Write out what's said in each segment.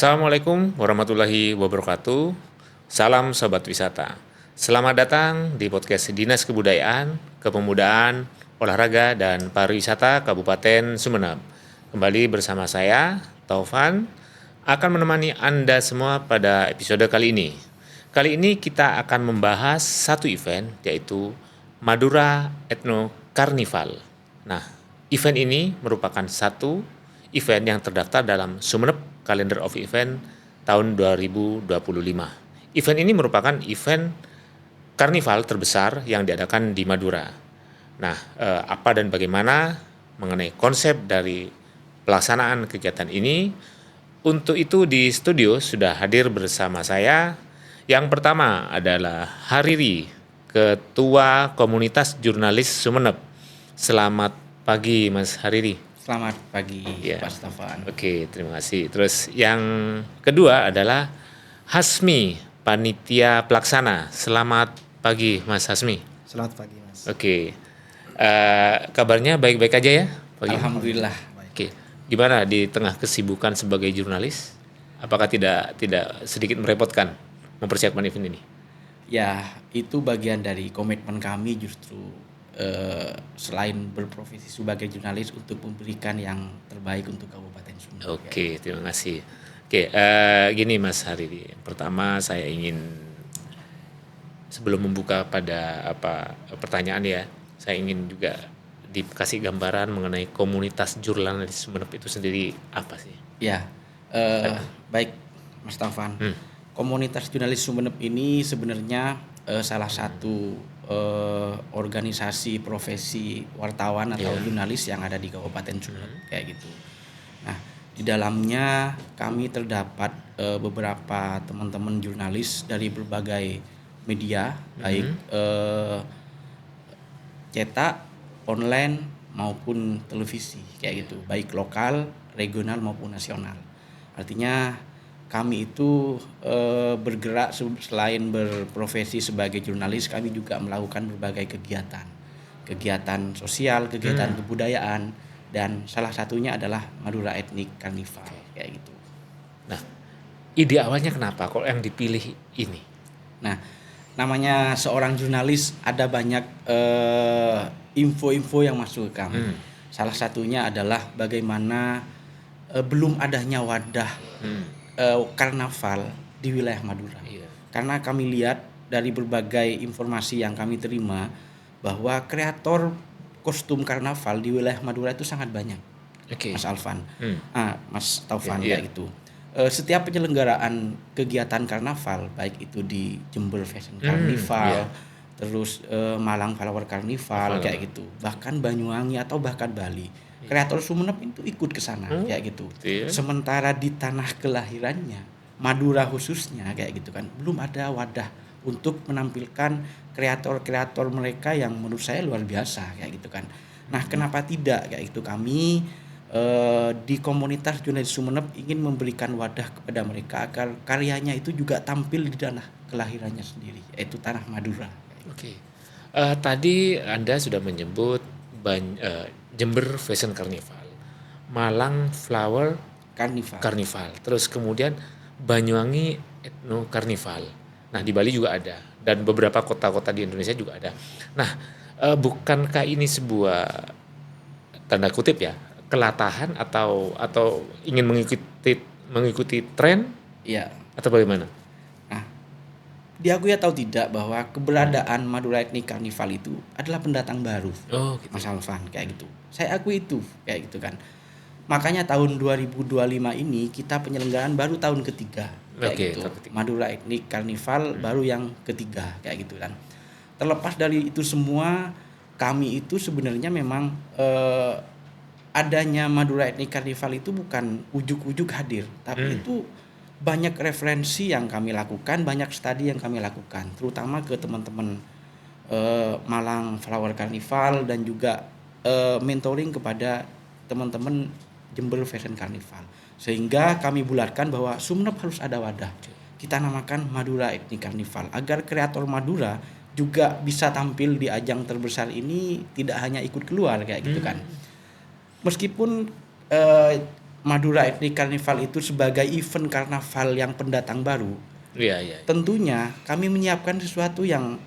Assalamualaikum warahmatullahi wabarakatuh. Salam Sobat Wisata. Selamat datang di podcast Dinas Kebudayaan, Kepemudaan, Olahraga, dan Pariwisata Kabupaten Sumeneb. Kembali bersama saya, Taufan, akan menemani Anda semua pada episode kali ini. Kali ini kita akan membahas satu event, yaitu Madura Ethno Carnival. Nah, event ini merupakan satu event yang terdaftar dalam Sumeneb Calendar of Event tahun 2025. Event ini merupakan event karnival terbesar yang diadakan di Madura. Nah, apa dan bagaimana mengenai konsep dari pelaksanaan kegiatan ini? Untuk itu di studio sudah hadir bersama saya. Yang pertama adalah Hariri, Ketua Komunitas Jurnalis Sumeneb. Selamat pagi Mas Hariri. Selamat pagi, Ya. Pak Stefan. Oke, terima kasih. Terus yang kedua adalah Hasmi, Panitia Pelaksana. Selamat pagi, Mas Hasmi. Selamat pagi, Mas. Oke, kabarnya baik-baik aja ya? Pagi. Alhamdulillah. Oke, gimana di tengah kesibukan sebagai jurnalis? Apakah tidak sedikit merepotkan mempersiapkan event ini? Ya, itu bagian dari komitmen kami justru selain berprofesi sebagai jurnalis untuk memberikan yang terbaik untuk Kabupaten Sumeneb. Oke, terima kasih. Oke, gini Mas Hariri. Pertama saya ingin sebelum membuka pada pertanyaan ya, saya ingin juga dikasih gambaran mengenai komunitas jurnalis Sumeneb itu sendiri apa sih? Ya, baik Mas Taufan. Komunitas jurnalis Sumeneb ini sebenarnya salah satu organisasi profesi wartawan atau jurnalis yang ada di Kabupaten Sumeneb kayak gitu. Nah, di dalamnya kami terdapat beberapa teman-teman jurnalis dari berbagai media, baik cetak, online maupun televisi kayak gitu, baik lokal, regional maupun nasional. Artinya kami itu bergerak selain berprofesi sebagai jurnalis, kami juga melakukan berbagai kegiatan sosial, kegiatan kebudayaan, dan salah satunya adalah Madura Ethnic Carnival kayak gitu. Nah, ide awalnya kenapa kok yang dipilih ini? Nah, namanya seorang jurnalis ada banyak info-info yang masuk ke kami. Salah satunya adalah bagaimana belum adanya wadah karnaval di wilayah Madura. Karena kami lihat dari berbagai informasi yang kami terima bahwa kreator kostum karnaval di wilayah Madura itu sangat banyak. Mas Alvan, Mas Taufan gitu. Setiap penyelenggaraan kegiatan karnaval, baik itu di Jember Fashion Carnival, terus Malang Flower Carnival kayak gitu, bahkan Banyuwangi atau bahkan Bali. Kreator Sumeneb itu ikut ke sana kayak gitu. Sementara di tanah kelahirannya, Madura khususnya kayak gitu kan, belum ada wadah untuk menampilkan kreator-kreator mereka yang menurut saya luar biasa kayak gitu kan. Nah, kenapa tidak kayak gitu, kami di komunitas jurnalis Sumeneb ingin memberikan wadah kepada mereka agar karyanya itu juga tampil di tanah kelahirannya sendiri, yaitu tanah Madura. Oke. Tadi Anda sudah menyebut Jember Fashion Carnival, Malang Flower Carnival, terus kemudian Banyuwangi Ethno Carnival. Nah, di Bali juga ada, dan beberapa kota-kota di Indonesia juga ada. Nah, bukankah ini sebuah tanda kutip ya, kelatahan atau ingin mengikuti tren? Iya. Atau bagaimana? Nah, diakui atau tidak bahwa keberadaan Madura Ethnic Carnival itu adalah pendatang baru. Gitu. Mas Alvan kayak gitu. Saya akui itu kayak gitu kan. Makanya tahun 2025 ini kita penyelenggaraan baru tahun ketiga kayak gitu. Madura Ethnic Carnival baru yang ketiga kayak gitu kan. Terlepas dari itu semua, kami itu sebenarnya memang adanya Madura Ethnic Carnival itu bukan ujuk-ujuk hadir, tapi itu banyak referensi yang kami lakukan, banyak studi yang kami lakukan, terutama ke teman-teman Malang Flower Carnival dan juga mentoring kepada teman-teman Jember Fashion Carnival, sehingga kami bulatkan bahwa Sumeneb harus ada wadah. Kita namakan Madura Ethnic Carnival agar kreator Madura juga bisa tampil di ajang terbesar ini, tidak hanya ikut keluar kayak gitu kan. Meskipun Madura Ethnic Carnival itu sebagai event karnaval yang pendatang baru, Iya. tentunya kami menyiapkan sesuatu yang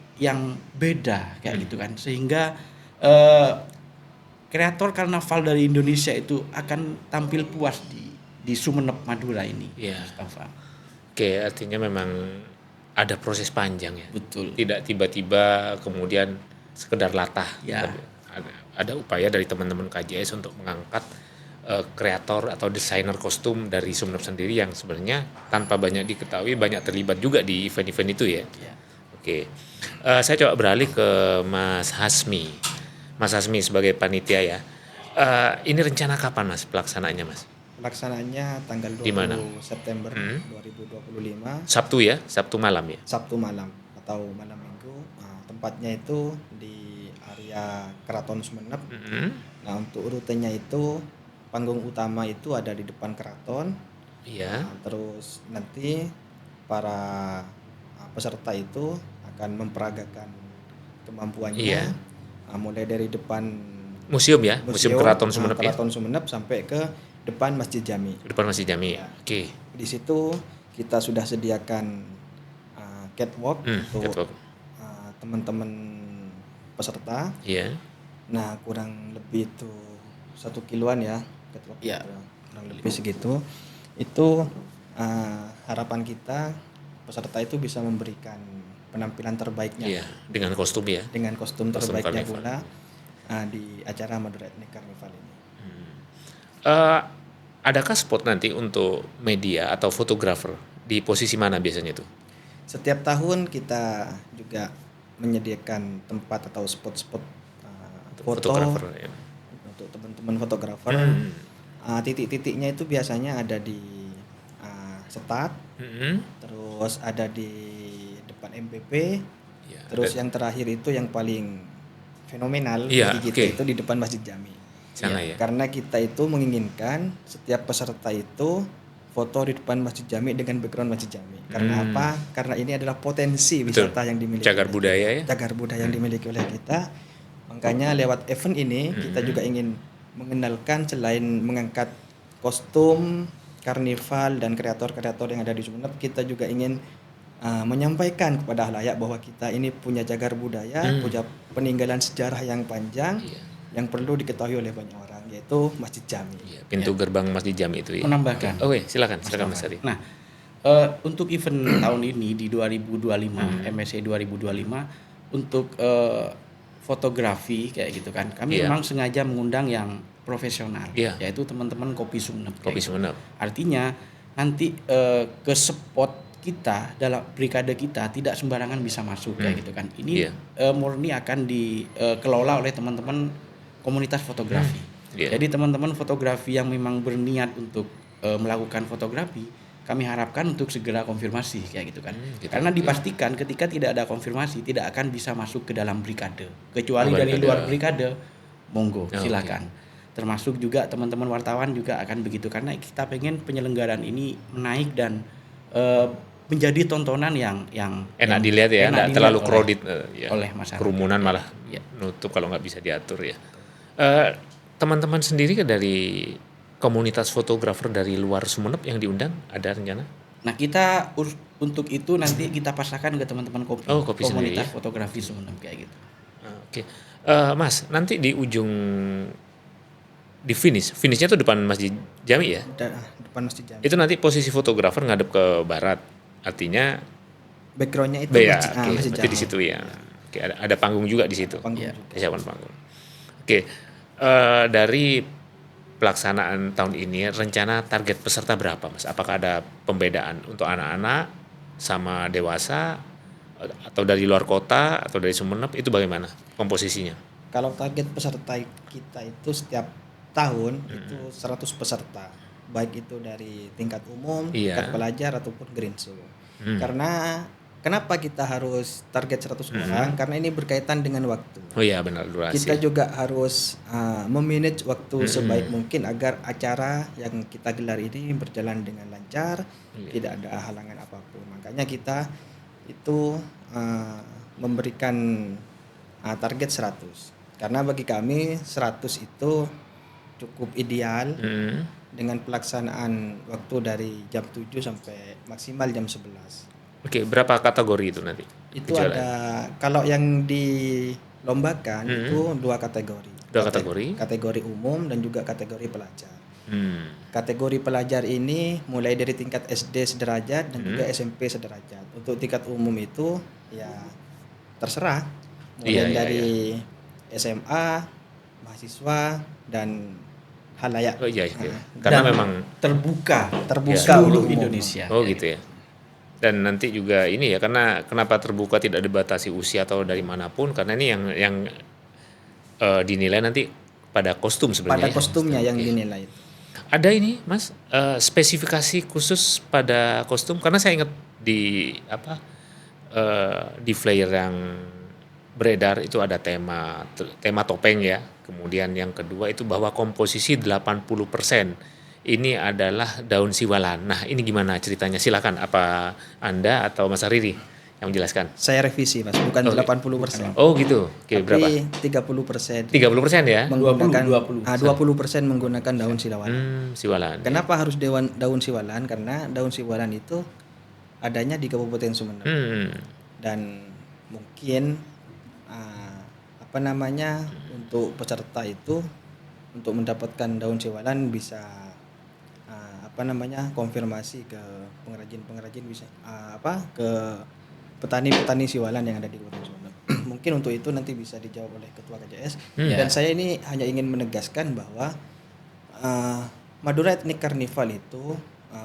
beda kayak gitu kan, sehingga eh, kreator karnaval dari Indonesia itu akan tampil puas di Sumeneb Madura ini. Iya. Mustafa. Oke, artinya memang ada proses panjang ya. Betul. Tidak tiba-tiba kemudian sekedar latah. Ya. Tapi ada upaya dari teman-teman KJS untuk mengangkat kreator atau desainer kostum dari Sumeneb sendiri yang sebenarnya tanpa banyak diketahui banyak terlibat juga di event-event itu ya. Ya. Oke, saya coba beralih ke Mas Hasmi. Mas Hasmi sebagai panitia ya. Ini rencana kapan Mas pelaksanaannya Mas? Pelaksanaannya tanggal Di mana? 20 September 2025 Sabtu ya, Sabtu malam ya. Sabtu malam atau malam minggu. Nah, tempatnya itu di area Keraton Sumeneb. Nah, untuk rutenya itu panggung utama itu ada di depan keraton. Iya. Nah, terus nanti para peserta itu akan memperagakan kemampuannya. Iya. Nah, mulai dari depan Museum ya, Museum Keraton Sumeneb ya. Keraton Sumeneb sampai ke depan Masjid Jami. Depan Masjid Jami. Oke. Di situ kita sudah sediakan catwalk untuk catwalk. Teman-teman peserta. Iya. Nah, kurang lebih itu 1 kiloan ya catwalk. Iya. Kurang lebih segitu. Itu harapan kita peserta itu bisa memberikan penampilan terbaiknya. Iya, dengan kostum ya. Dengan kostum Kostum terbaiknya karnival. pula di acara Madura Ethnic Carnival ini. Adakah spot nanti untuk media atau fotografer di posisi mana biasanya itu? Setiap tahun kita juga menyediakan tempat atau spot-spot foto Fotografer ya. untuk teman-teman fotografer. Titik-titiknya itu biasanya ada di Setat, terus ada di depan MPP, Ya, terus yang terakhir itu yang paling fenomenal Iya, bagi kita oke. itu di depan Masjid Jami. Sana ya. Karena kita itu menginginkan setiap peserta itu foto di depan Masjid Jami dengan background Masjid Jami. Karena apa? Karena ini adalah potensi Betul. wisata yang dimiliki Cagar oleh budaya ya. cagar budaya yang dimiliki oleh kita. Makanya lewat event ini kita juga ingin mengenalkan selain mengangkat kostum, karnival dan kreator-kreator yang ada di Sumeneb, kita juga ingin menyampaikan kepada halayak bahwa kita ini punya cagar budaya, punya peninggalan sejarah yang panjang yang perlu diketahui oleh banyak orang, yaitu Masjid Jami. Iya, pintu gerbang Masjid Jami itu ya. Menambahkan. Oke, silakan Mas Ari. Nah, untuk event tahun ini di 2025 MSC 2025 untuk fotografi kayak gitu kan, kami Iya. memang sengaja mengundang yang profesional, Iya. yaitu teman-teman Kopi Sumeneb. Kopi kayak gitu. Sumeneb. Artinya nanti ke spot kita dalam brigade kita tidak sembarangan bisa masuk kayak gitu kan. Ini Iya. murni akan dikelola oleh teman-teman komunitas fotografi. Iya. Jadi teman-teman fotografi yang memang berniat untuk melakukan fotografi, kami harapkan untuk segera konfirmasi kayak gitu kan. Gitu. Karena dipastikan ketika tidak ada konfirmasi tidak akan bisa masuk ke dalam brigade. Kecuali Oh, dari brigade. luar brigade, monggo oke. silakan. Termasuk juga teman-teman wartawan juga akan begitu, karena kita pengen penyelenggaraan ini menaik dan menjadi tontonan yang Enak dilihat ya, enak nggak dilihat terlalu oleh- crowded ya. oleh masyarakat. Kerumunan malah Ya. nutup kalau nggak bisa diatur ya. Teman-teman sendiri kan dari komunitas fotografer dari luar Sumeneb yang diundang ada rencana? Nah, kita untuk itu nanti kita pasrahkan ke teman-teman Kopi, Oh, Kopi sendiri komunitas ya. fotografi Sumeneb kayak gitu. Oke. Mas, nanti di ujung di finishnya tuh depan Masjid Jami ya. Depan Masjid Jami. Itu nanti posisi fotografer ngadep ke barat. Artinya Backgroundnya itu ya, Masjid, oke, Masjid berarti di Jami. situ ya. Oke, ada panggung juga di situ. Panggung Iya. juga. Kesiapan panggung. Oke. Dari pelaksanaan tahun ini rencana target peserta berapa, Mas? Apakah ada pembedaan untuk anak-anak sama dewasa atau dari luar kota atau dari Sumeneb, itu bagaimana komposisinya? Kalau target peserta kita itu setiap tahun itu 100 peserta, baik itu dari tingkat umum, Iya. tingkat pelajar ataupun Greensu. Karena kenapa kita harus target 100 orang? Karena ini berkaitan dengan waktu. Oh iya, benar, durasi. Kita juga harus memanage waktu sebaik mungkin agar acara yang kita gelar ini berjalan dengan lancar, tidak ada halangan apapun. Makanya kita itu memberikan target 100. Karena bagi kami 100 itu cukup ideal dengan pelaksanaan waktu dari jam 7 sampai maksimal jam 11. Oke, berapa kategori itu nanti? Itu kejuaraan? ada, kalau yang dilombakan itu 2 kategori. Dua kategori? Kategori umum dan juga kategori pelajar. Hmm. Kategori pelajar ini mulai dari tingkat SD sederajat dan juga SMP sederajat. Untuk tingkat umum itu ya terserah, mulai dari SMA, mahasiswa dan halayak. Oh iya, iya. Karena Dan memang terbuka untuk seluruh umum. Indonesia. oh gitu ya. Dan nanti juga ini ya, karena kenapa terbuka tidak dibatasi usia atau dari manapun, karena ini yang dinilai nanti pada kostum sebenarnya. Pada kostumnya yang Oke. dinilai. Ada ini Mas, spesifikasi khusus pada kostum, karena saya ingat di di flyer yang beredar itu ada tema topeng ya. Kemudian yang kedua itu bahwa komposisi 80% ini adalah daun siwalan. Nah, ini gimana ceritanya? Silakan, apa Anda atau Mas Riri yang menjelaskan? Saya revisi Mas, bukan 80%. Oh gitu. Oke, berapa? Tapi 30% 30% ya? menggunakan 20%. 20% menggunakan daun siwalan. Siwalan. Kenapa harus daun siwalan? Karena daun siwalan itu adanya di Kabupaten Sumeneb. Dan mungkin untuk peserta itu untuk mendapatkan daun siwalan bisa konfirmasi ke pengrajin bisa ke petani-petani siwalan yang ada di Kabupaten Sumeneb. Mungkin untuk itu nanti bisa dijawab oleh Ketua KJS. Dan saya ini hanya ingin menegaskan bahwa Madura Ethnic Carnival itu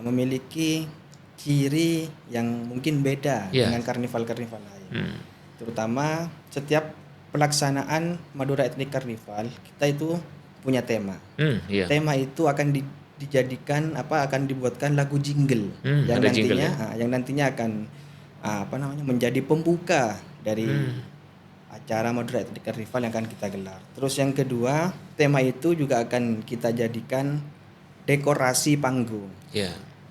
memiliki ciri yang mungkin beda dengan karnival-karnival lain. Terutama setiap pelaksanaan Madura Ethnic Carnival kita itu punya tema. Tema itu akan akan dibuatkan lagu jingle yang ada nantinya jingle, ya? Yang nantinya akan menjadi pembuka dari acara Madura Ethnic Carnival yang akan kita gelar. Terus yang kedua, tema itu juga akan kita jadikan dekorasi panggung.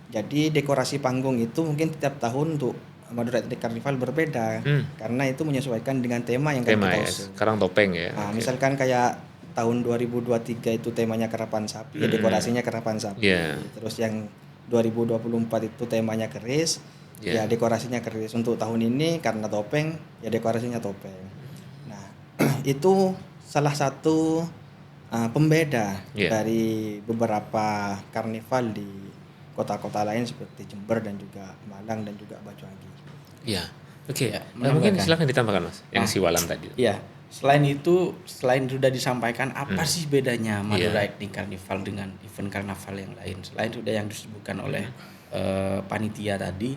Jadi dekorasi panggung itu mungkin tiap tahun untuk Madura Ethnic Carnival berbeda karena itu menyesuaikan dengan tema yang kita usung. Sekarang topeng ya. Misalkan kayak tahun 2023 itu temanya karapan sapi, ya dekorasinya karapan sapi. Terus yang 2024 itu temanya keris, ya dekorasinya keris. Untuk tahun ini karena topeng, ya dekorasinya topeng. Nah, itu salah satu pembeda dari beberapa karnival di kota-kota lain seperti Jember dan juga Malang dan juga Banyuwangi. Iya. Oke. Mungkin silakan ditambahkan Mas yang siwalan tadi. Iya. Selain itu, selain sudah disampaikan apa sih bedanya Madura Ethnic Carnival dengan event karnaval yang lain? Selain sudah yang disebutkan oleh panitia tadi,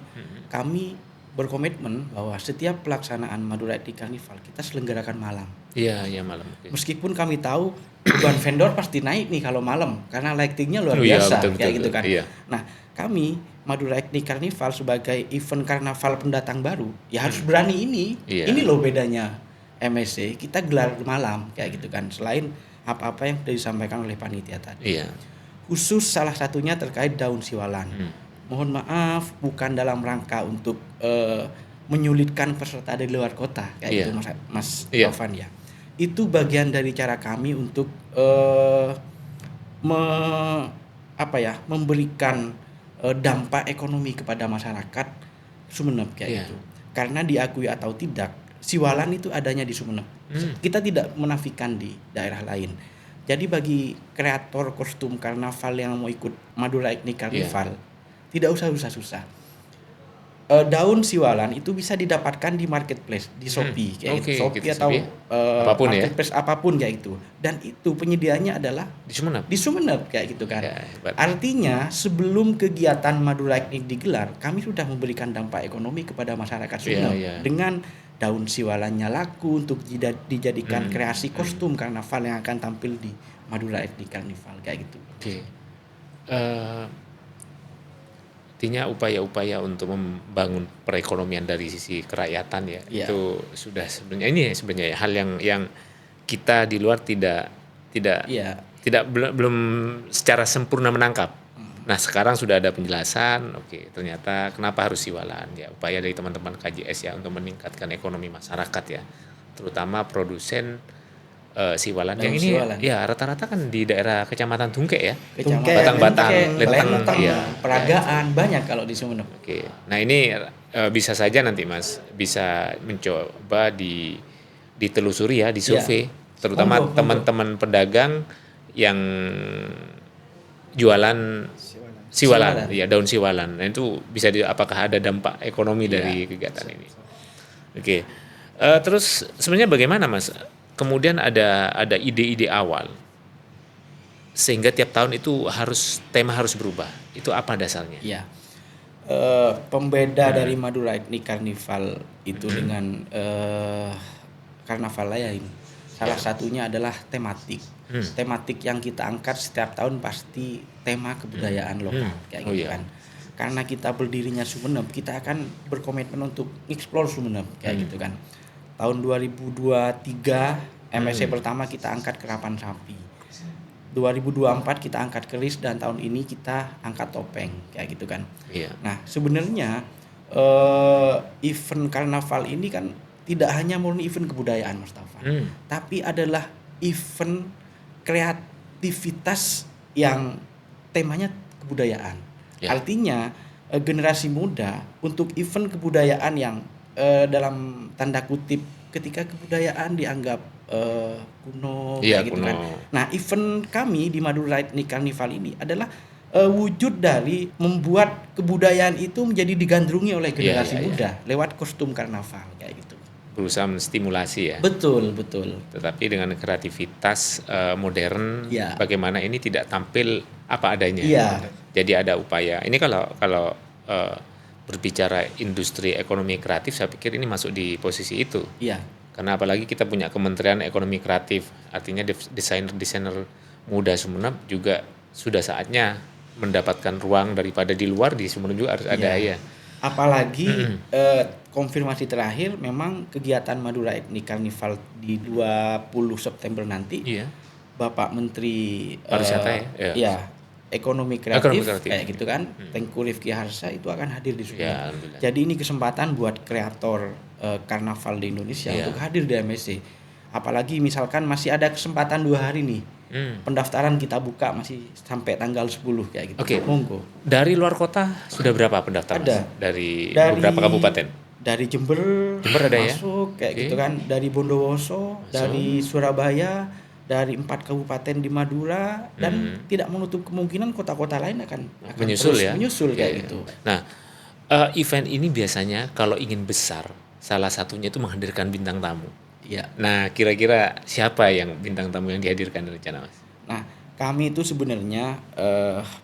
kami berkomitmen bahwa setiap pelaksanaan Madura Ethnic Carnival kita selenggarakan malam. Iya, malam. Meskipun kami tahu beban vendor pasti naik nih kalau malam karena lightingnya luar biasa, kayak gitu kan. Nah, kami Madura Ethnic Carnival sebagai event karnaval pendatang baru, ya harus berani ini. Ini loh bedanya MSC, kita gelar malam kayak gitu kan. Selain apa-apa yang sudah disampaikan oleh panitia tadi. Khusus salah satunya terkait daun siwalan. Mohon maaf, bukan dalam rangka untuk menyulitkan peserta dari luar kota kayak gitu Mas Taufan ya. Itu bagian dari cara kami untuk memberikan dampak ekonomi kepada masyarakat Sumeneb kayak gitu. Karena diakui atau tidak, siwalan itu adanya di Sumeneb. Kita tidak menafikan di daerah lain. Jadi bagi kreator kostum karnaval yang mau ikut Madura Ethnic Carnival, tidak usah susah-susah. Daun siwalan itu bisa didapatkan di marketplace, di Shopee kayak gitu. Shopee atau apapun marketplace apapun kayak gitu. Dan itu penyediaannya adalah di Sumeneb kayak gitu kan. Artinya sebelum kegiatan Madura Ethnic digelar, kami sudah memberikan dampak ekonomi kepada masyarakat Sumeneb dengan daun siwalannya laku untuk dijadikan kreasi kostum karnaval yang akan tampil di Madura Ethnic Carnival kayak gitu. Artinya upaya-upaya untuk membangun perekonomian dari sisi kerakyatan itu sudah sebenarnya hal yang kita di luar tidak belum secara sempurna menangkap. Nah, sekarang sudah ada penjelasan. Ternyata kenapa harus siwalan upaya dari teman-teman KJS untuk meningkatkan ekonomi masyarakat terutama produsen Siwalan. Daun Yang ini Siwalan. ya rata-rata kan di daerah Kecamatan Tungke ya. Kecamatan Batang-batang, Lenteng, Lenteng, iya. Peragaan, banyak kalau di Sumeneb. Oke. Nah, ini bisa saja nanti Mas bisa mencoba ditelusuri ya, disurvei, terutama Monggo. teman-teman pedagang yang jualan siwalan, ya daun siwalan. Nah, itu bisa apakah ada dampak ekonomi dari kegiatan ini? Oke. Terus sebenarnya bagaimana Mas? Kemudian ada ide-ide awal sehingga tiap tahun itu tema harus berubah. Itu apa dasarnya? Ya. Pembeda dari Madura Ethnic Carnival itu dengan karnaval lain. Salah satunya adalah tematik. Tematik yang kita angkat setiap tahun pasti tema kebudayaan lokal kayak gitu kan. Karena kita berdirinya Sumeneb, kita akan berkomitmen untuk explore Sumeneb kayak gitu kan. Tahun 2023 MSC pertama kita angkat kerapan sapi. 2024 kita angkat keris dan tahun ini kita angkat topeng kayak gitu kan. Iya. Nah, sebenarnya event karnaval ini kan tidak hanya murni event kebudayaan Mas Taufan, tapi adalah event kreativitas yang temanya kebudayaan. Ya. Artinya generasi muda untuk event kebudayaan yang dalam tanda kutip ketika kebudayaan dianggap kuno Iya, kayak gitu kuno. kan. Nah, event kami di Madura Ethnic Carnival ini adalah wujud dari membuat kebudayaan itu menjadi digandrungi oleh generasi muda lewat kostum karnaval kayak gitu. Berusaha menstimulasi ya. Betul. Tetapi dengan kreativitas modern, Ya. bagaimana ini tidak tampil apa adanya. Iya. Jadi ada upaya. Ini kalau berbicara industri ekonomi kreatif, saya pikir ini masuk di posisi itu. Iya. Karena apalagi kita punya Kementerian Ekonomi Kreatif, artinya desainer muda Sumeneb juga sudah saatnya mendapatkan ruang daripada di luar, di Sumeneb juga harus ada ya. Apalagi konfirmasi terakhir memang kegiatan Madura Ethnic Carnival di 20 September nanti Iya. Bapak Menteri Pariwisata ya? Ekonomi kreatif kayak gitu kan, Tengku Rifki Harsha itu akan hadir di Sumeneb. Ya, alhamdulillah. Jadi ini kesempatan buat kreator karnaval di Indonesia untuk hadir di MSC. Apalagi misalkan masih ada kesempatan 2 hari nih. Pendaftaran kita buka masih sampai tanggal 10 kayak gitu. Oke. Monggo. Dari luar kota sudah berapa pendaftar? Ada. Dari beberapa kabupaten? Dari Jember ada ya? masuk kayak gitu kan, dari Bondowoso, dari Surabaya, dari 4 kabupaten di Madura dan tidak menutup kemungkinan kota-kota lain akan Menyusul terus ya? menyusul kayak Iya. gitu. Nah, event ini biasanya kalau ingin besar, salah satunya itu menghadirkan bintang tamu. Iya. Nah, kira-kira siapa yang bintang tamu yang dihadirkan rencana Mas? Nah, kami itu sebenarnya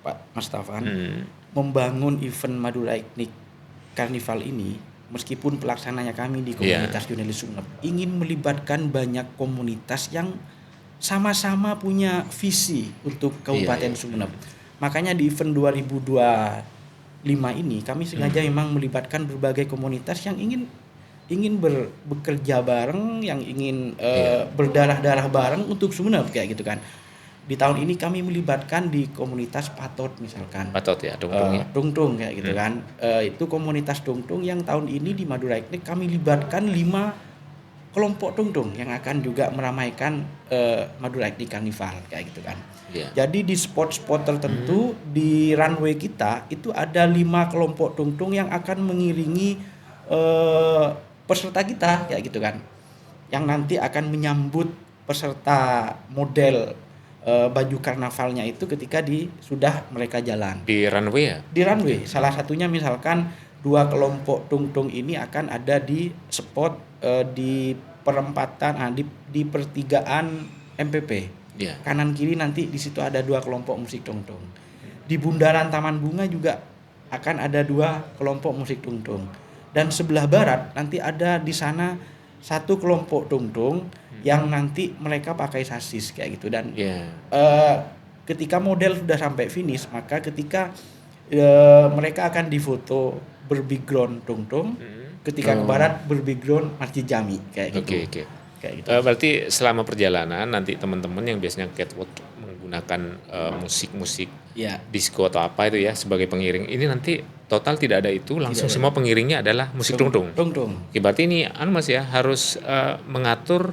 Pak Mas Taufan membangun event Madura Ethnic Carnival ini meskipun pelaksananya kami di komunitas jurnalis Sumeneb ingin melibatkan banyak komunitas yang sama-sama punya visi untuk Kabupaten Sumeneb. Makanya di event 2025 ini kami sengaja memang melibatkan berbagai komunitas yang ingin bekerja bareng, yang ingin berdarah-darah bareng untuk Sumeneb kayak gitu kan. Di tahun ini kami melibatkan di komunitas Patot misalkan. Patot ya, Dungtung ya. Dungtung kayak gitu kan. Itu komunitas Dungtung yang tahun ini di Madura Ethnic kami libatkan 5 kelompok Dungtung yang akan juga meramaikan Madura Ethnic Carnival kayak gitu kan. Iya. Jadi di spot-spot tertentu di runway kita itu ada 5 kelompok Dungtung yang akan mengiringi peserta kita kayak gitu kan. Yang nanti akan menyambut peserta model baju karnavalnya itu ketika sudah mereka jalan Di runway ya? di runway. Salah satunya misalkan 2 kelompok tungtung ini akan ada di spot di perempatan di pertigaan MPP. Iya. Kanan kiri nanti di situ ada 2 kelompok musik tungtung. Di bundaran Taman Bunga juga akan ada 2 kelompok musik tungtung. Dan sebelah barat nanti ada di sana 1 kelompok tungtung yang nanti mereka pakai sasis kayak gitu. Dan ketika model sudah sampai finish, maka ketika mereka akan difoto berbackground tungtung, ketika ke barat berbackground Masjid Jami kayak gitu. Oke. Kayak gitu. Berarti selama perjalanan nanti teman-teman yang biasanya catwalk menggunakan musik-musik disco atau apa itu ya sebagai pengiring, ini nanti total tidak ada itu, langsung semua pengiringnya adalah musik tungtung. Tungtung. Oke, berarti ini Mas ya harus mengatur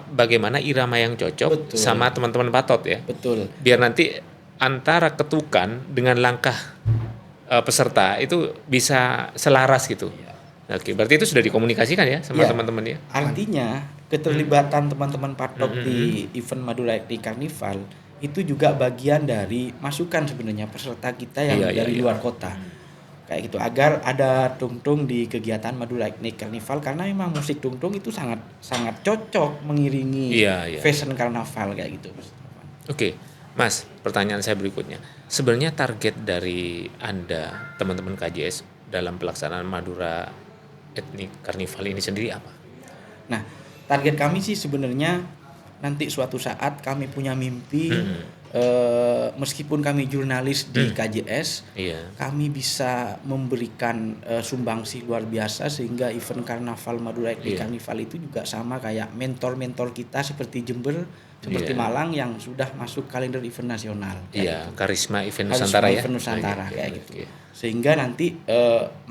bagaimana irama yang cocok Betul. sama teman-teman patot ya. Betul. Biar nanti antara ketukan dengan langkah peserta itu bisa selaras gitu. Oke, berarti itu sudah dikomunikasikan ya sama Ya. teman-teman ya. Artinya keterlibatan teman-teman patok di event Madura Ethnic Carnival itu juga bagian dari masukan sebenarnya peserta kita yang Iya, dari iya. luar kota. Kayak gitu, agar ada tungtung di kegiatan Madura Ethnic Carnival, karena memang musik tungtung itu sangat sangat cocok mengiringi Iya, iya. fashion karnaval kayak gitu. Oke, Mas, pertanyaan saya berikutnya. Sebenarnya target dari Anda, teman-teman KJS dalam pelaksanaan Madura Ethnic Carnival ini sendiri apa? Nah, target kami sih sebenarnya nanti suatu saat kami punya mimpi, meskipun kami jurnalis di KJS, Iya. kami bisa memberikan sumbangsi luar biasa sehingga event karnaval Madura Ethnic Iya. Carnival itu juga sama kayak mentor-mentor kita seperti Jember, seperti Iya. Malang yang sudah masuk kalender event nasional. kayak Iya, gitu. Karisma Event Karisma Nusantara ya. Event Nusantara Oke, kayak oke, gitu. oke. Sehingga nanti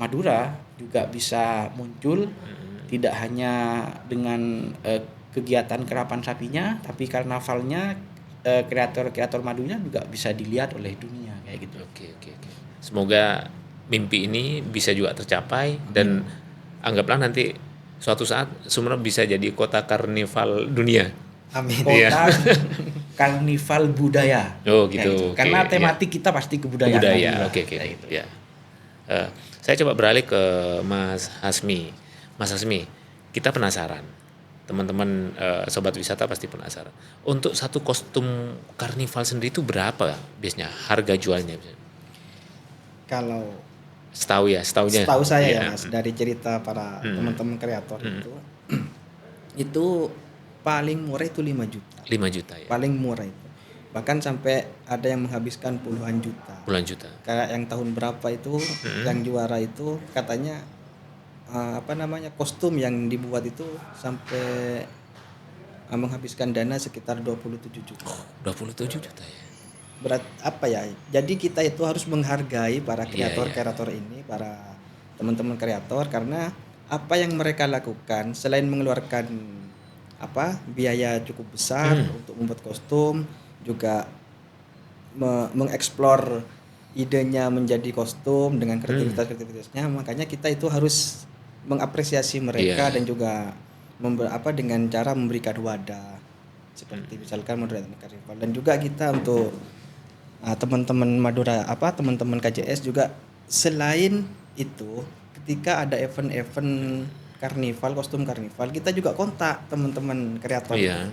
Madura juga bisa muncul tidak hanya dengan kegiatan kerapan sapinya, tapi karnavalnya, kreator-kreator madunya juga bisa dilihat oleh dunia kayak gitu. Oke, oke, oke. Semoga mimpi ini bisa juga tercapai dan anggaplah nanti suatu saat Sumeneb bisa jadi kota karnival dunia. Amin. Iya. Kota karnival budaya. Oh, Kayak gitu. Oke, Karena iya. tematik kita pasti kebudayaan. Budaya. Madura, Oke, oke. kayak gitu. Ya. Saya coba beralih ke Mas Hasmi. Mas Hasmi, kita penasaran. Teman-teman sobat wisata pasti penasaran. Untuk satu kostum karnival sendiri itu berapa biasanya harga jualnya? Kalau Setahunya. setahu saya Iya. ya Mas, dari cerita para teman-teman kreator itu paling murah itu 5 juta. 5 juta ya. Paling murah itu. Bahkan sampai ada yang menghabiskan puluhan juta. Puluhan juta. Kayak yang tahun berapa itu yang juara itu katanya kostum yang dibuat itu sampai menghabiskan dana sekitar 27 juta. 27 juta ya. Berat apa ya? Jadi kita itu harus menghargai para Iya, kreator-kreator ini, para teman-teman kreator, karena apa yang mereka lakukan selain mengeluarkan biaya cukup besar untuk membuat kostum, juga mengeksplor idenya menjadi kostum dengan kreativitasnya. Makanya kita itu harus mengapresiasi mereka Iya. dan juga dengan cara memberikan wadah seperti misalkan Madura Ethnic Carnival, dan juga kita untuk teman-teman Madura teman-teman KJS juga, selain itu ketika ada event-event karnival, kostum karnival, kita juga kontak teman-teman kreator. Iya.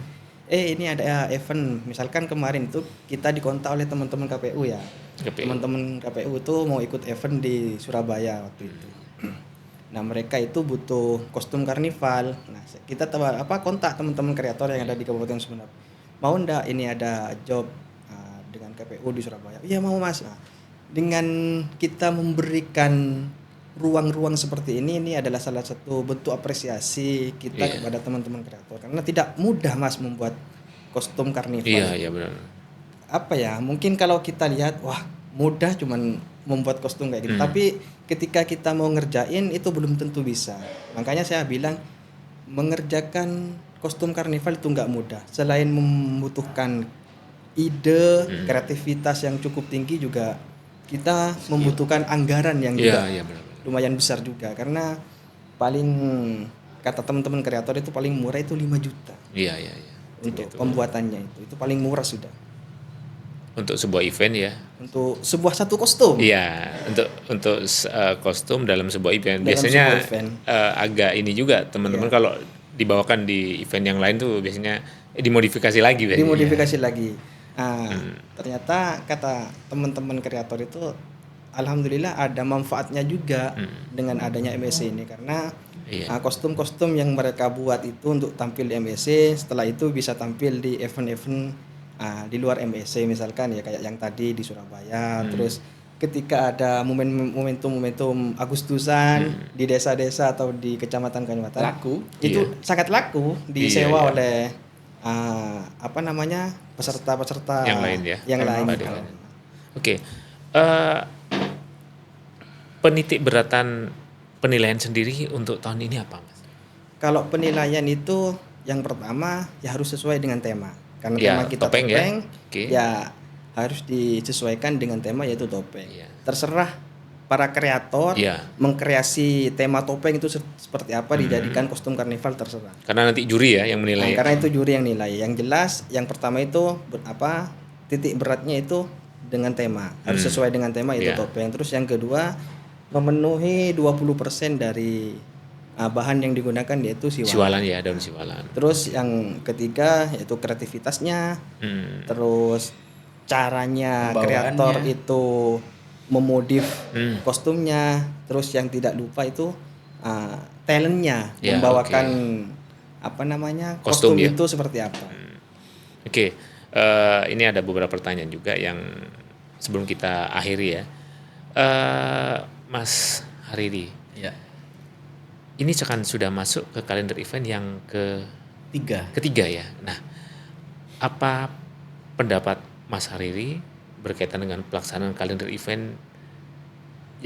Ini ada event, misalkan kemarin itu kita dikontak oleh teman-teman KPU ya. KPU. Teman-teman KPU itu mau ikut event di Surabaya waktu itu. Nah, mereka itu butuh kostum karnival. Nah, kita kontak teman-teman kreator yang ada di Kabupaten Sumeneb. Mau ndak ini ada job dengan KPU di Surabaya? Iya mau Mas. Nah, dengan kita memberikan ruang-ruang seperti ini adalah salah satu bentuk apresiasi kita kepada teman-teman kreator, karena tidak mudah Mas membuat kostum karnival. Iya benar. Mungkin kalau kita lihat wah mudah cuman membuat kostum kayak gitu, tapi ketika kita mau ngerjain itu belum tentu bisa. Makanya saya bilang mengerjakan kostum karnival itu nggak mudah. Selain membutuhkan ide, kreativitas yang cukup tinggi, juga kita membutuhkan anggaran yang juga benar. lumayan besar juga, karena paling kata teman-teman kreator itu paling murah itu 5 juta. Iya. Untuk pembuatannya itu paling murah sudah. Untuk sebuah event ya. Untuk satu kostum. Iya, untuk kostum dalam sebuah event. Dalam Biasanya sebuah event. agak ini juga teman-teman kalau dibawakan di event yang lain tuh biasanya dimodifikasi lagi biasanya. Dimodifikasi lagi. Ternyata kata teman-teman kreator itu alhamdulillah ada manfaatnya juga dengan adanya MSC ini, karena kostum-kostum yang mereka buat itu untuk tampil di MSC, setelah itu bisa tampil di event-event di luar MSC, misalkan ya kayak yang tadi di Surabaya. Terus ketika ada momentum Agustusan di desa-desa atau di kecamatan-kecamatan, Laku. itu sangat laku disewa oleh peserta-peserta yang lain ya. yang lain. Oke. Penitik beratan penilaian sendiri untuk tahun ini apa, Mas? Kalau penilaian itu yang pertama ya harus sesuai dengan tema. Karena Ya, tema kita topeng topeng, ya. Oke. ya harus disesuaikan dengan tema yaitu topeng. Iya. Terserah para kreator Iya. mengkreasi tema topeng itu seperti apa dijadikan kostum karnival, terserah. Karena nanti juri ya yang Nah, menilai. karena itu juri yang nilai. Yang jelas yang pertama itu titik beratnya itu dengan tema. Harus sesuai dengan tema itu Iya. topeng. Terus yang kedua memenuhi 20% dari bahan yang digunakan yaitu siwalan. Siwalan ya, daun siwalan. Terus yang ketiga yaitu kreativitasnya. Terus caranya Pembawaannya. kreator itu memodif kostumnya. Terus yang tidak lupa itu talentnya Ya, membawakan Kostum kostum ya. itu seperti apa. Oke, ini ada beberapa pertanyaan juga yang sebelum kita akhiri ya. Mas Hariri, Ya. ini kan sudah masuk ke kalender event yang ketiga ya. Nah, apa pendapat Mas Hariri berkaitan dengan pelaksanaan kalender event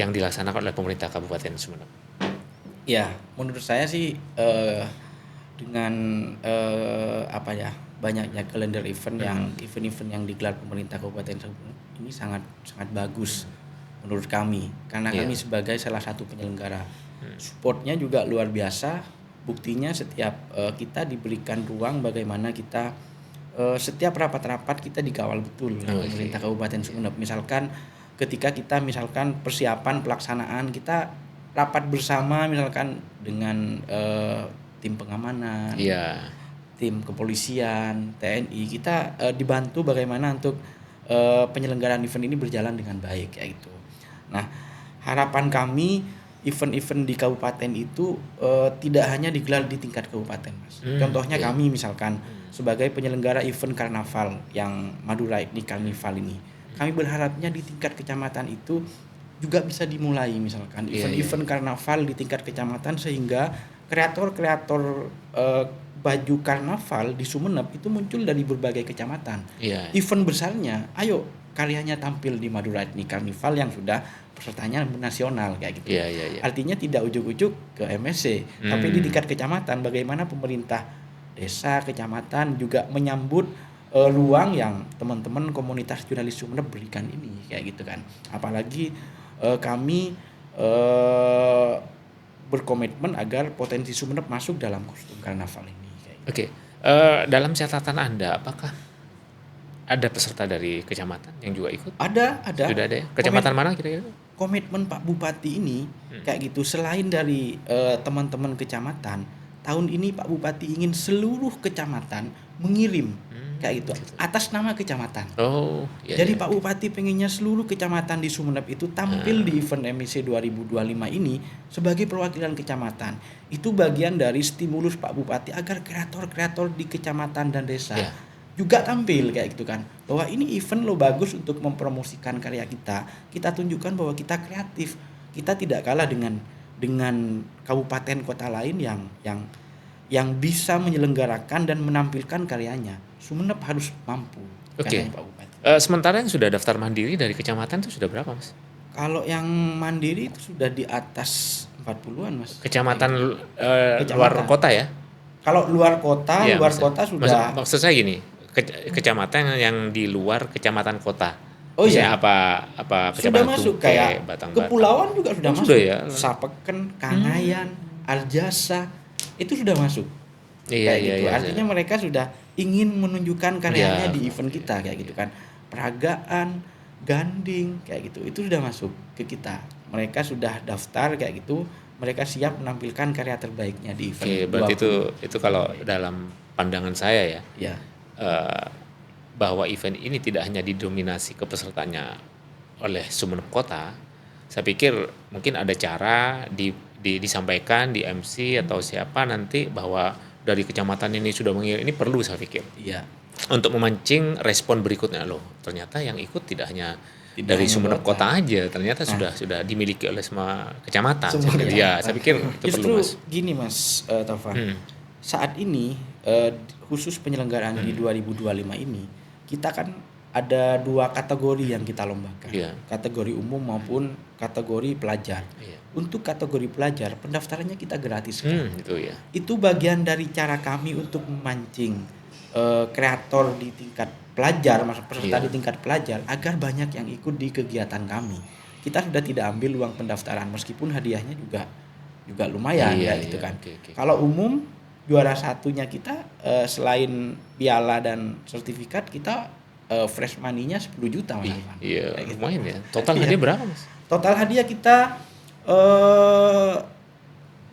yang dilaksanakan oleh pemerintah Kabupaten Sumeneb? Ya, menurut saya sih dengan banyaknya kalender event yang digelar pemerintah Kabupaten Sumeneb ini sangat bagus menurut kami, karena kami sebagai salah satu penyelenggara supportnya juga luar biasa. Buktinya setiap kita diberikan ruang bagaimana kita setiap rapat-rapat kita dikawal betul oleh pemerintah Kabupaten Sumeneb. Misalkan ketika kita persiapan pelaksanaan, kita rapat bersama misalkan dengan tim pengamanan, tim kepolisian, TNI, kita dibantu bagaimana untuk penyelenggaraan event ini berjalan dengan baik kayak gitu. Nah, harapan kami event-event di kabupaten itu tidak hanya digelar di tingkat kabupaten, Mas. Contohnya kami misalkan sebagai penyelenggara event karnaval yang Madura Ethnic Carnival ini, kami berharapnya di tingkat kecamatan itu juga bisa dimulai misalkan event-event karnaval di tingkat kecamatan, sehingga kreator-kreator baju karnaval di Sumeneb itu muncul dari berbagai kecamatan. Event besarnya, ayo karyanya tampil di Madura Ethnic Carnival yang sudah pesertanya nasional kayak gitu. Artinya tidak ujuk-ujuk ke MSC, tapi di tingkat kecamatan bagaimana pemerintah desa, kecamatan juga menyambut ruang yang teman-teman komunitas jurnalis Sumeneb berikan ini kayak gitu kan. Apalagi kami berkomitmen agar potensi Sumeneb masuk dalam kostum karnaval ini kayak gitu. Oke. Dalam catatan Anda, apakah ada peserta dari kecamatan yang juga ikut? Ada. Sudah ada ya? Kecamatan mana kira-kira? Komitmen Pak Bupati ini kayak gitu, selain dari teman-teman kecamatan, tahun ini Pak Bupati ingin seluruh kecamatan mengirim kayak gitu atas nama kecamatan. Jadi Pak Bupati pengennya seluruh kecamatan di Sumeneb itu tampil di event MIC 2025 ini sebagai perwakilan kecamatan. Itu bagian dari stimulus Pak Bupati agar kreator-kreator di kecamatan dan desa juga tampil kayak gitu kan, bahwa ini event lo bagus untuk mempromosikan karya kita tunjukkan bahwa kita kreatif, kita tidak kalah dengan kabupaten kota lain yang bisa menyelenggarakan dan menampilkan karyanya. Sumeneb harus mampu. Oke. Pak Bupati. Sementara yang sudah daftar mandiri dari kecamatan itu sudah berapa, Mas? Kalau yang mandiri itu sudah di atas 40-an, Mas. Kecamatan luar kota ya? Kalau luar kota, kota sudah. Maksud saya gini, kecamatan yang di luar kecamatan kota. Oh iya. Apa Sudah kecamatan masuk Tungke, kayak Batang-Batang. kepulauan juga sudah masuk. Sudah ya. Sapeken, Kangayan, Arjasa itu sudah masuk. Iya. Artinya mereka sudah ingin menunjukkan karyanya di event kita kayak gitu kan. Peragaan, Ganding kayak gitu. Itu sudah masuk ke kita. Mereka sudah daftar kayak gitu. Mereka siap menampilkan karya terbaiknya di event. Oke, berarti itu kalau dalam pandangan saya ya. Bahwa event ini tidak hanya didominasi kepesertanya oleh Sumeneb Kota, saya pikir mungkin ada cara disampaikan di MC atau siapa nanti bahwa dari kecamatan ini sudah mengirim, ini perlu saya pikir. Untuk memancing respon berikutnya, loh ternyata yang ikut tidak hanya dari Sumeneb Kota aja, ternyata sudah dimiliki oleh semua kecamatan. Saya pikir itu perlu, Mas. Gini Mas Taufan, saat ini khusus penyelenggaraan di 2025 ini kita kan ada 2 kategori yang kita lombakan. Iya. Kategori umum maupun kategori pelajar. Iya. Untuk kategori pelajar, pendaftarannya kita gratis kan. Itu ya. Itu bagian dari cara kami untuk memancing kreator di tingkat pelajar, peserta di tingkat pelajar agar banyak yang ikut di kegiatan kami. Kita sudah tidak ambil uang pendaftaran meskipun hadiahnya juga lumayan gitu kan. Okay. Kalau umum juara satunya kita selain piala dan sertifikat kita fresh money-nya 10 juta Mas Alvan. Iya, Gitu. lumayan ya. Total hadiah berapa, Mas? Total hadiah kita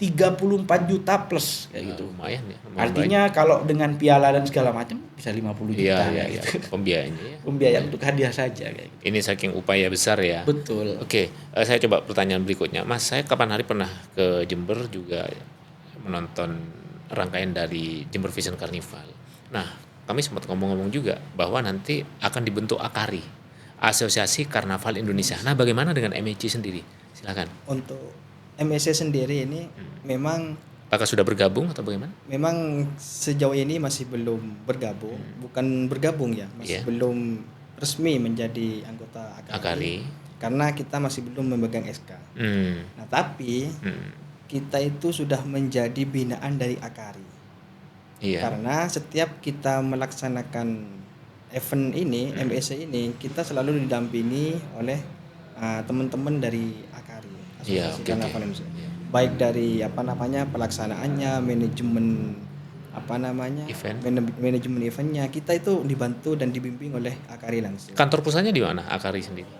34 juta plus kayak gitu. Lumayan ya. Artinya kalau dengan piala dan segala macam bisa 50 juta Iya. gitu. Pembiayanya ya. Pembiayaan untuk hadiah saja kayak gitu. Ini saking upaya besar ya. Betul. Oke, saya coba pertanyaan berikutnya. Mas, saya kapan hari pernah ke Jember juga menonton rangkaian dari Jember Vision Carnival. Nah, kami sempat ngomong-ngomong juga bahwa nanti akan dibentuk AKARI, Asosiasi Karnaval Indonesia. Nah, bagaimana dengan MEC sendiri? Silakan. Untuk MEC sendiri ini memang Apakah sudah bergabung atau bagaimana? memang sejauh ini masih belum bergabung, bukan bergabung ya, masih Iya. belum resmi menjadi anggota AKARI, AKARI. karena kita masih belum memegang SK. Nah, tapi kita itu sudah menjadi binaan dari AKARI. Iya. Karena setiap kita melaksanakan event ini, MEC ini, kita selalu didampingi oleh teman-teman dari AKARI, Iya, Asosiasi oke. Karnaval Indonesia. Baik dari pelaksanaannya, manajemen Event. manajemen eventnya, kita itu dibantu dan dibimbing oleh AKARI langsung. Kantor pusatnya di mana AKARI sendiri?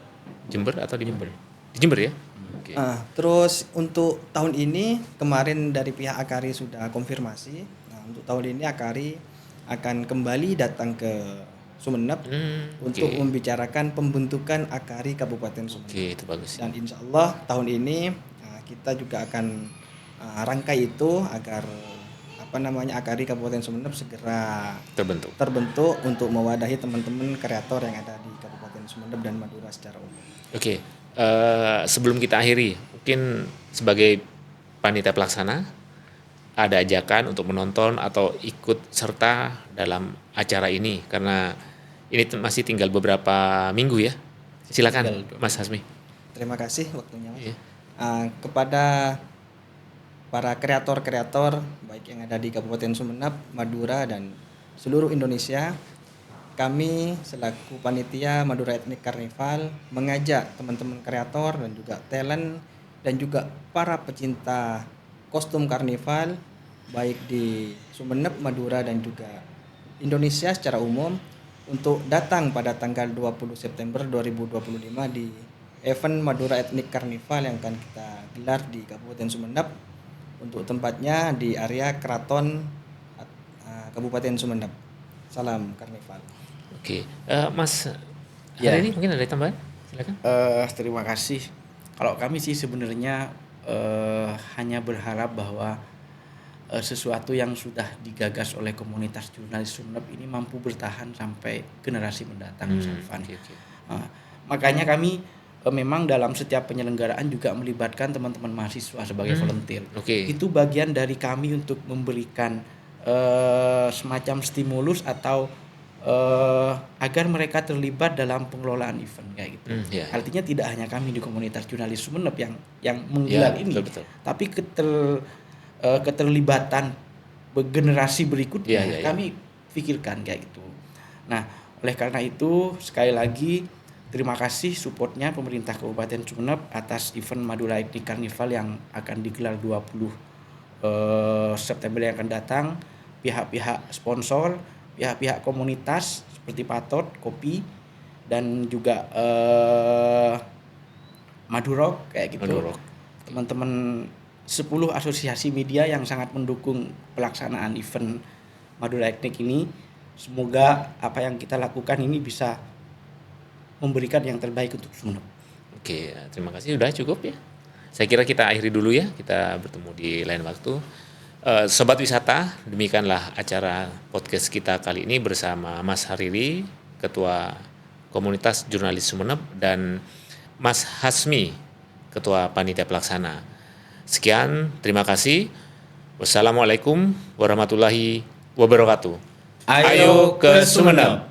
Jember atau di Jember? Di Jember ya? Oke. Terus untuk tahun ini kemarin dari pihak AKARI sudah konfirmasi. Nah, untuk tahun ini AKARI akan kembali datang ke Sumeneb untuk Oke. membicarakan pembentukan AKARI Kabupaten Sumeneb. Oke, itu bagus. Dan insya Allah tahun ini kita juga akan rangkai itu agar AKARI Kabupaten Sumeneb segera terbentuk untuk mewadahi teman-teman kreator yang ada di Kabupaten Sumeneb dan Madura secara umum. Oke, sebelum kita akhiri, mungkin sebagai panitia pelaksana ada ajakan untuk menonton atau ikut serta dalam acara ini karena ini masih tinggal beberapa minggu ya. Silakan, Mas Hasmi. Terima kasih waktunya, Mas. Iya. Kepada para kreator-kreator baik yang ada di Kabupaten Sumeneb, Madura dan seluruh Indonesia, kami selaku panitia Madura Ethnic Carnival mengajak teman-teman kreator dan juga talent dan juga para pecinta kostum karnival baik di Sumeneb, Madura dan juga Indonesia secara umum untuk datang pada tanggal 20 September 2025 di event Madura Ethnic Carnival yang akan kita gelar di Kabupaten Sumeneb. Untuk tempatnya di area Keraton Kabupaten Sumeneb. Salam Karnival. Oke, Mas, Ya. hari ini mungkin ada tambahan? Silakan. Terima kasih. Kalau kami sih sebenarnya hanya berharap bahwa sesuatu yang sudah digagas oleh komunitas jurnalis Sumeneb ini mampu bertahan sampai generasi mendatang, Mas Alvan. Oke. Makanya kami memang dalam setiap penyelenggaraan juga melibatkan teman-teman mahasiswa sebagai volunteer. Oke. Itu bagian dari kami untuk memberikan semacam stimulus atau agar mereka terlibat dalam pengelolaan event kayak gitu. Iya. Artinya tidak hanya kami di komunitas jurnalis Sumeneb yang menggelar ini, betul. tapi keterlibatan generasi berikutnya Iya. kami pikirkan kayak gitu. Nah, oleh karena itu sekali lagi terima kasih supportnya pemerintah Kabupaten Sumeneb atas event Madura Ethnic Carnival yang akan digelar 20 September yang akan datang. Pihak-pihak sponsor, pihak-pihak komunitas seperti Patot, Kopi, dan juga Madurok kayak gitu. Madurok. Teman-teman 10 asosiasi media yang sangat mendukung pelaksanaan event Madura Ethnic ini. Semoga apa yang kita lakukan ini bisa memberikan yang terbaik untuk Sumeneb. Oke, terima kasih. Udah cukup ya. Saya kira kita akhiri dulu ya. Kita bertemu di lain waktu. Sobat Wisata, demikianlah acara podcast kita kali ini bersama Mas Hariri, Ketua Komunitas Jurnalis Sumeneb, dan Mas Hasmi, Ketua Panitia Pelaksana. Sekian, terima kasih. Wassalamualaikum warahmatullahi wabarakatuh. Ayo ke Sumeneb.